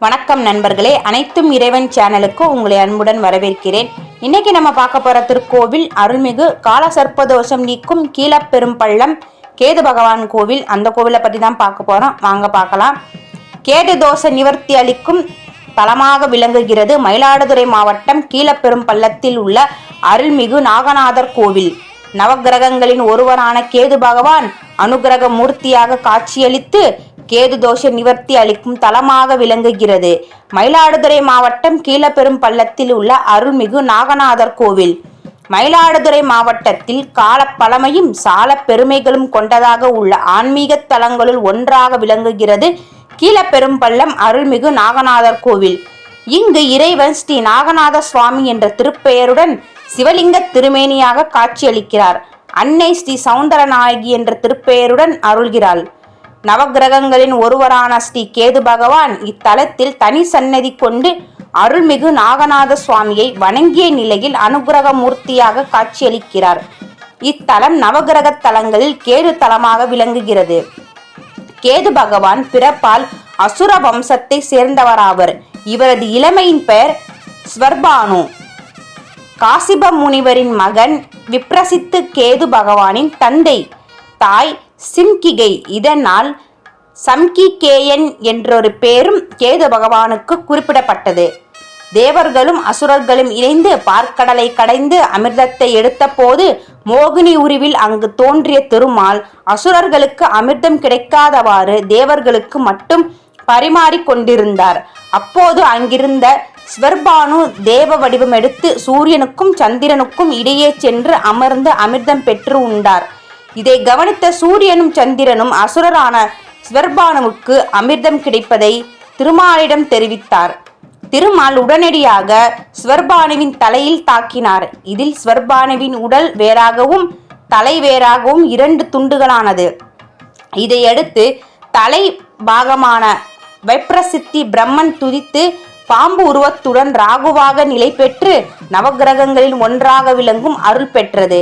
வணக்கம் நண்பர்களே, அனைத்தும் இறைவன் சேனலுக்கு உங்களை அன்புடன் வரவேற்கிறேன். இன்னைக்கு நம்ம பார்க்க போற திருக்கோவில் அருள்மிகு காலசர்ப்பதோஷம் நீக்கும் கீழப்பெரும்பள்ளம் கேது பகவான் கோவில். அந்த கோவிலை பற்றி தான் பார்க்க போறோம், வாங்க பார்க்கலாம். கேது தோஷ நிவர்த்தி அளிக்கும் தலமாக விளங்குகிறது மயிலாடுதுறை மாவட்டம் கீழப்பெரும்பள்ளத்தில் உள்ள அருள்மிகு நாகநாதர் கோவில். நவகிரகங்களின் ஒருவரான கேது பகவான் அனுகிரக மூர்த்தியாக காட்சியளித்து கேது தோஷ நிவர்த்தி அளிக்கும் தலமாக விளங்குகிறது மயிலாடுதுறை மாவட்டம் கீழப்பெரும்பள்ளத்தில் உள்ள அருள்மிகு நாகநாதர் கோவில். மயிலாடுதுறை மாவட்டத்தில் கால பழமையும் சால பெருமைகளும் கொண்டதாக உள்ள ஆன்மீக தலங்களுள் ஒன்றாக விளங்குகிறது கீழப்பெரும்பள்ளம் அருள்மிகு நாகநாதர் கோவில். இங்கு இறைவன் ஸ்ரீ நாகநாத சுவாமி என்ற திருப்பெயருடன் சிவலிங்க திருமேனியாக காட்சியளிக்கிறார். அன்னை ஸ்ரீ சௌந்தரநாயகி என்ற திருப்பெயருடன் அருள்கிறாள். நவகிரகங்களின் ஒருவரான ஸ்ரீ கேது பகவான் இத்தலத்தில் தனி சன்னதி கொண்டு அருள்மிகு நாகநாத சுவாமியை வணங்கிய நிலையில் அனுகிரக மூர்த்தியாக காட்சியளிக்கிறார். இத்தலம் நவகிரக தலங்களில் கேது தலமாக விளங்குகிறது. கேது பகவான் பிறப்பால் அசுர வம்சத்தை சேர்ந்தவராவர். இவரது இளமையின் பெயர் ஸ்வர்பானு. காசிப முனிவரின் மகன் விப்ரசித்து கேது பகவானின் தந்தை. தாய் சிம்கிகை. இதனால் சம்கிகேயன் என்றொரு பேரும் கேது பகவானுக்கு குறிப்பிடப்பட்டது. தேவர்களும் அசுரர்களும் இணைந்து பார்க்கடலை கடைந்து அமிர்தத்தை எடுத்த போது மோகினி உருவில் அங்கு தோன்றிய திருமால் அசுரர்களுக்கு அமிர்தம் கிடைக்காதவாறு தேவர்களுக்கு மட்டும் பரிமாறிக் கொண்டிருந்தார். அப்போது அங்கிருந்த ஸ்வர்பானு தேவ வடிவம் எடுத்து சூரியனுக்கும் சந்திரனுக்கும் இடையே சென்று அமர்ந்து அமிர்தம் பெற்று உண்டார். இதை கவனித்த சூரியனும் சந்திரனும் அசுரரான ஸ்வர்பானுவுக்கு அமிர்தம் கிடைப்பதை திருமாலிடம் தெரிவித்தார். திருமால் உடனடியாக ஸ்வர்பானுவின் தலையில் தாக்கினார். இதில் ஸ்வர்பானுவின் உடல் வேறாகவும் தலை வேறாகவும் 2 துண்டுகளானது. இதையடுத்து தலை பாகமான வைப்ரசித்தி பிரம்மன் துதித்து பாம்பு உருவத்துடன் ராகுவாக நிலை பெற்று நவகிரகங்களில் ஒன்றாக விளங்கும் அருள் பெற்றது.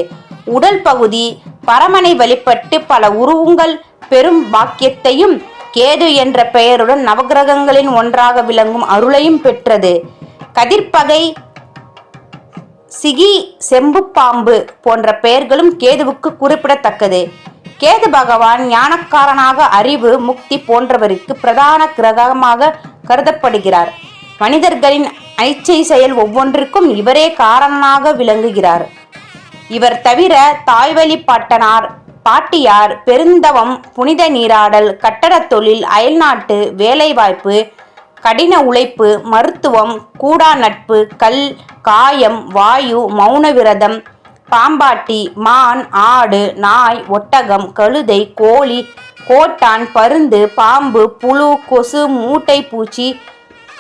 உடல் பகுதி பரமனை வழிபட்டு பல உருவங்கள் பெரும் பாக்கியத்தையும் கேது என்ற பெயருடன் நவகிரகங்களின் ஒன்றாக விளங்கும் அருளையும் பெற்றது. கதிர்பகை, சிகி, செம்பு பாம்பு போன்ற பெயர்களும் கேதுவுக்கு குறிப்பிடத்தக்கது. கேது பகவான் ஞானக்காரனாக அறிவு முக்தி போன்றவருக்கு பிரதான கிரகமாக கருதப்படுகிறார். மனிதர்களின் ஐச்சை செயல் ஒவ்வொன்றிற்கும் இவரே காரணமாக விளங்குகிறார். இவர் தவிர தாய்வழி பாட்டனார், பாட்டியார், பெருந்தவம், புனித நீராடல், கட்டடத் தொழில், அயல்நாட்டு வேலைவாய்ப்பு, கடின உழைப்பு, மருத்துவம், கூடா நட்பு, கல், காயம், வாயு, மௌன விரதம், பாம்பாட்டி, மான், ஆடு, நாய், ஒட்டகம், கழுதை, கோழி, கோட்டான், பருந்து, பாம்பு, புழு, கொசு, மூட்டை பூச்சி,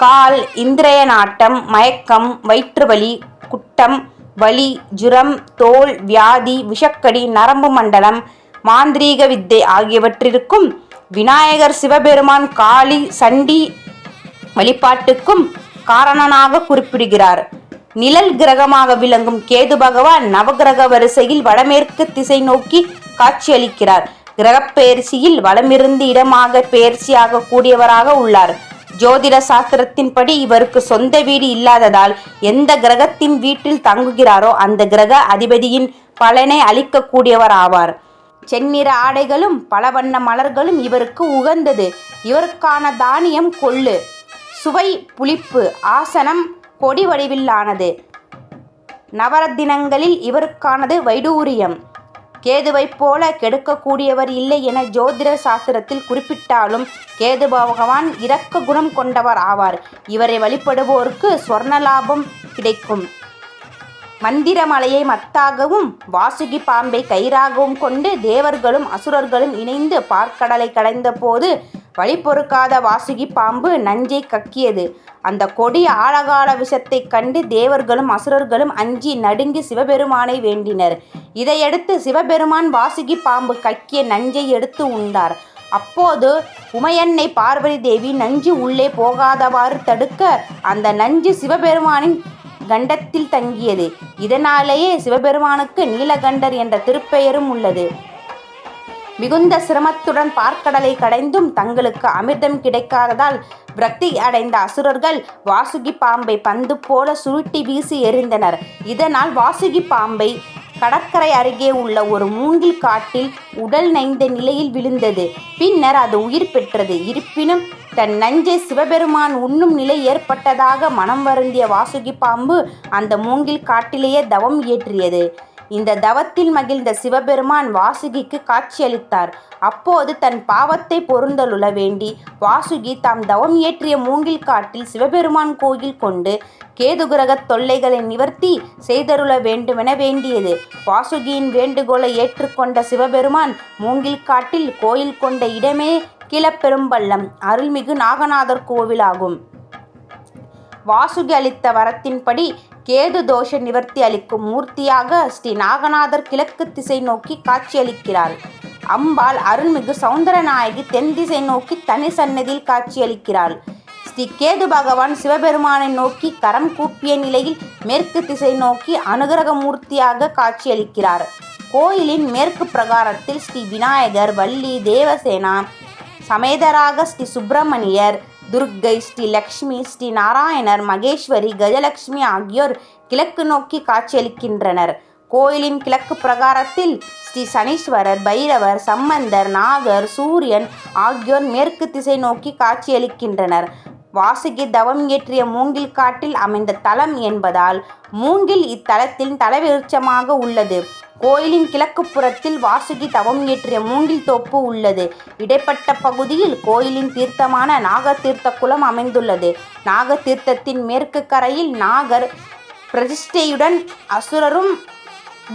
கால், இந்திரிய நாட்டம், மயக்கம், வயிற்றுவலி, குட்டம், வலி, ஜுரம், தோல் வியாதி, விஷக்கடி, நரம்பு மண்டலம், மாந்திரீக வித்தை ஆகியவற்றிற்கும் விநாயகர், சிவபெருமான், காளி, சண்டி வழிபாட்டுக்கும் காரணனாக குறிப்பிடுகிறார். நிழல் கிரகமாக விளங்கும் கேது பகவான் நவகிரக வரிசையில் வடமேற்கு திசை நோக்கி காட்சியளிக்கிறார். கிரகப்பெயர்ச்சியில் வலமிருந்து இடமாக பெயர்ச்சியாக கூடியவராக உள்ளார். ஜோதிட சாஸ்திரத்தின்படி இவருக்கு சொந்த வீடு இல்லாததால் எந்த கிரகத்தின் வீட்டில் தங்குகிறாரோ அந்த கிரக அதிபதியின் பலனை அளிக்கக்கூடியவர் ஆவார். செந்நிற ஆடைகளும் பல வண்ண மலர்களும் இவருக்கு உகந்தது. இவருக்கான தானியம் கொள்ளு. சுவை புளிப்பு. ஆசனம் கொடி வடிவிலானது. நவரத்தினங்களில் இவருக்கானது வைடூரியம். கேதுவை போல கெடுக்கக்கூடியவர் இல்லை என ஜோதிட சாஸ்திரத்தில் குறிப்பிட்டாலும் கேது பகவான் இரக்க குணம் கொண்டவர் ஆவார். இவரை வழிபடுவோருக்கு சொர்ண லாபம் கிடைக்கும். மந்திரமலையை மத்தாகவும் வாசுகி பாம்பை கயிறாகவும் கொண்டு தேவர்களும் அசுரர்களும் இணைந்து பார்க்கடலை கடைந்த போது வழி பொறுக்காத வாசுகி பாம்பு நஞ்சை கக்கியது. அந்த கொடிய ஆழகால விஷத்தை கண்டு தேவர்களும் அசுரர்களும் அஞ்சி நடுங்கி சிவபெருமானை வேண்டினர். இதையடுத்து சிவபெருமான் வாசுகி பாம்பு கக்கிய நஞ்சை எடுத்து உண்டார். அப்போது உமையன்னை பார்வதி தேவி நஞ்சு உள்ளே போகாதவாறு தடுக்க அந்த நஞ்சு சிவபெருமானின் கண்டத்தில் தங்கியது. இதனாலேயே சிவபெருமானுக்கு நீலகண்டர் என்ற திருப்பெயரும் உள்ளது. மிகுந்த சிரமத்துடன் பார்க்கடலை கடைந்தும் தங்களுக்கு அமிர்தம் கிடைக்காததால் விரக்தி அடைந்த அசுரர்கள் வாசுகி பாம்பை பந்து போல சுருட்டி வீசி எறிந்தனர். இதனால் வாசுகி பாம்பை கடற்கரை அருகே உள்ள ஒரு மூங்கில் காட்டில் உடல் நைந்த நிலையில் விழுந்தது. பின்னர் அது உயிர் பெற்றது. இருப்பினும் தன் நஞ்சை சிவபெருமான் உண்ணும் நிலை ஏற்பட்டதாக மனம் வருந்திய வாசுகி பாம்பு அந்த மூங்கில் காட்டிலேயே தவம் இயற்றியது. இந்த தவத்தில் மகிழ்ந்த சிவபெருமான் வாசுகிக்கு காட்சியளித்தார். அப்போது தன் பாவத்தை பொருந்தலுள வேண்டி வாசுகி தாம் தவம் இயற்றிய மூங்கில் காட்டில் சிவபெருமான் கோயில் கொண்டு கேதுகிரக தொல்லைகளை நிவர்த்தி செய்தருள வேண்டுமென வேண்டியது. வாசுகியின் வேண்டுகோளை ஏற்றுக்கொண்ட சிவபெருமான் மூங்கில் காட்டில் கோயில் கொண்ட இடமே கீழப்பெரும்பள்ளம் அருள்மிகு நாகநாதர் கோவிலாகும். வாசுகி அளித்த வரத்தின்படி கேது தோஷ நிவர்த்தி அளிக்கும் மூர்த்தியாக ஸ்ரீ நாகநாதர் கிழக்கு திசை நோக்கி காட்சியளிக்கிறாள். அம்பாள் அருள்மிகு சௌந்தரநாயகி தென் திசை நோக்கி தனி சன்னதியில் காட்சியளிக்கிறாள். ஸ்ரீ கேது பகவான் சிவபெருமானை நோக்கி கரம் கூப்பிய நிலையில் மேற்கு திசை நோக்கி அனுகிரக மூர்த்தியாக காட்சியளிக்கிறார். கோயிலின் மேற்கு பிரகாரத்தில் ஸ்ரீ விநாயகர், வள்ளி, தேவசேனா சமேதராக ஸ்ரீ சுப்பிரமணியர், துர்க்கை, ஸ்ரீ லக்ஷ்மி, ஸ்ரீ நாராயணர், மகேஸ்வரி, கஜலட்சுமி ஆகியோர் கிழக்கு நோக்கி காட்சியளிக்கின்றனர். கோயிலின் கிழக்கு பிரகாரத்தில் ஸ்ரீ சனீஸ்வரர், பைரவர், சம்பந்தர், நாகர், சூரியன் ஆகியோர் மேற்கு திசை நோக்கி காட்சியளிக்கின்றனர். வாசுகி தவம் இயற்றிய மூங்கில் காட்டில் அமைந்த தலம் என்பதால் மூங்கில் இத்தலத்தின் தலைவிருட்சமாக உள்ளது. கோயிலின் கிழக்கு புறத்தில் வாசுகி தவம் இயற்றிய மூங்கில் தோப்பு உள்ளது. இடைப்பட்ட பகுதியில் கோயிலின் தீர்த்தமான நாகதீர்த்த குளம் அமைந்துள்ளது. நாகதீர்த்தத்தின் மேற்கு கரையில் நாகர் பிரதிஷ்டையுடன் அசுரரும்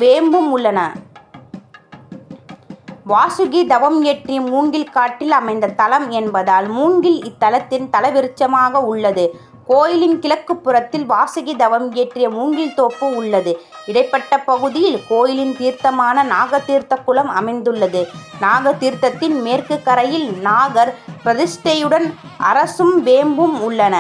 வேம்பும் உள்ளன. வாசுகி தவம் இயற்றிய மூங்கில் காட்டில் அமைந்த தலம் என்பதால் மூங்கில் இத்தலத்தின் தலவிருட்சமாக உள்ளது. கோயிலின் கிழக்கு புறத்தில் வாசுகி தவம் இயற்றிய மூங்கில் தோப்பு உள்ளது. இடைப்பட்ட பகுதியில் கோயிலின் தீர்த்தமான நாகதீர்த்த குளம் அமைந்துள்ளது. நாகதீர்த்தத்தின் மேற்கு கரையில் நாகர் பிரதிஷ்டையுடன் அரசும் வேம்பும் உள்ளன.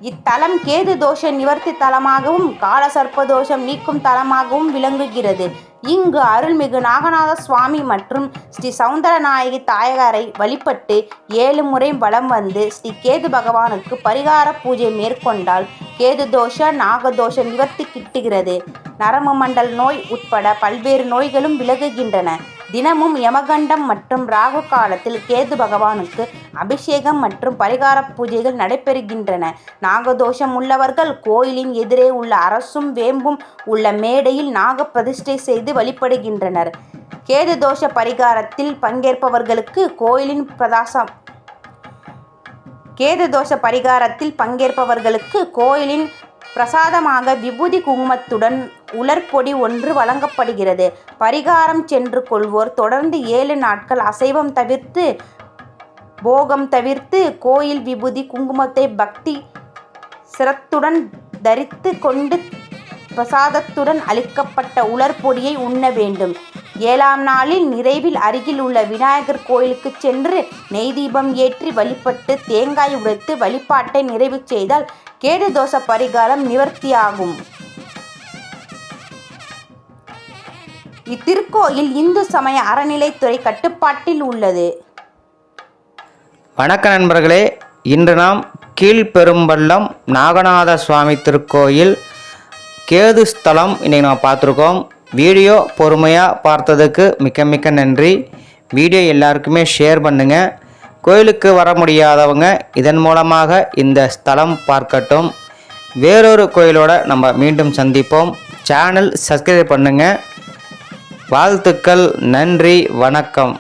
இத்தலம் கேது தோஷ நிவர்த்தி தலமாகவும் கால சர்ப்பதோஷம் நீக்கும் தலமாகவும் விளங்குகிறது. இங்கு அருள்மிகு நாகநாத சுவாமி மற்றும் ஸ்ரீ சௌந்தரநாயகி தாயாரை வழிபட்டு 7 முறை வலம் வந்து ஸ்ரீ கேது பகவானுக்கு பரிகார பூஜை மேற்கொண்டால் கேது தோஷ நாகதோஷ நிவர்த்தி கிட்டுகிறது. நரம்பு மண்டல் நோய் உட்பட பல்வேறு நோய்களும் விலகுகின்றன. தினமும் யமகண்டம் மற்றும் ராகு காலத்தில் கேது பகவானுக்கு அபிஷேகம் மற்றும் பரிகார பூஜைகள் நடைபெறுகின்றன. நாகதோஷம் உள்ளவர்கள் கோயிலின் எதிரே உள்ள அரசும் வேம்பும் உள்ள மேடையில் நாக பிரதிஷ்டை செய்து வழிபடுகின்றனர். கேது தோஷ பரிகாரத்தில் பங்கேற்பவர்களுக்கு கோயிலின் பிரசாதமாக விபூதி குங்குமத்துடன் உலர்பொடி ஒன்று வழங்கப்படுகிறது. பரிகாரம் சென்று கொள்வோர் தொடர்ந்து 7 நாட்கள் அசைவம் தவிர்த்து போகம் தவிர்த்து கோயில் விபூதி குங்குமத்தை பக்தி சிரத்துடன் தரித்து கொண்டு பிரசாதத்துடன் அளிக்கப்பட்ட உலர்பொடியை உண்ண வேண்டும். 7ஆம் நாளில் நிறைவில் அருகில் உள்ள விநாயகர் கோயிலுக்கு சென்று நெய் தீபம் ஏற்றி வழிபட்டு தேங்காய் உடைத்து வழிபாட்டை நிறைவு செய்தால் கேது தோஷ பரிகாரம் நிவர்த்தியாகும். இத்திருக்கோயில் இந்து சமய அறநிலைத்துறை கட்டுப்பாட்டில் உள்ளது. வணக்க நண்பர்களே, இன்று நாம் கீழ்பெரும்பள்ளம் நாகநாத சுவாமி திருக்கோயில் கேது ஸ்தலம் இன்றைக்கி நம்ம பார்த்துருக்கோம். வீடியோ பொறுமையாக பார்த்ததுக்கு மிக்க நன்றி. வீடியோ எல்லாருக்குமே ஷேர் பண்ணுங்கள். கோயிலுக்கு வர முடியாதவங்க இதன் மூலமாக இந்த ஸ்தலம் பார்க்கட்டும். வேறொரு கோயிலோட நம்ம மீண்டும் சந்திப்போம். சேனல் சப்ஸ்கிரைப் பண்ணுங்கள். வாழ்த்துக்கள். நன்றி. வணக்கம்.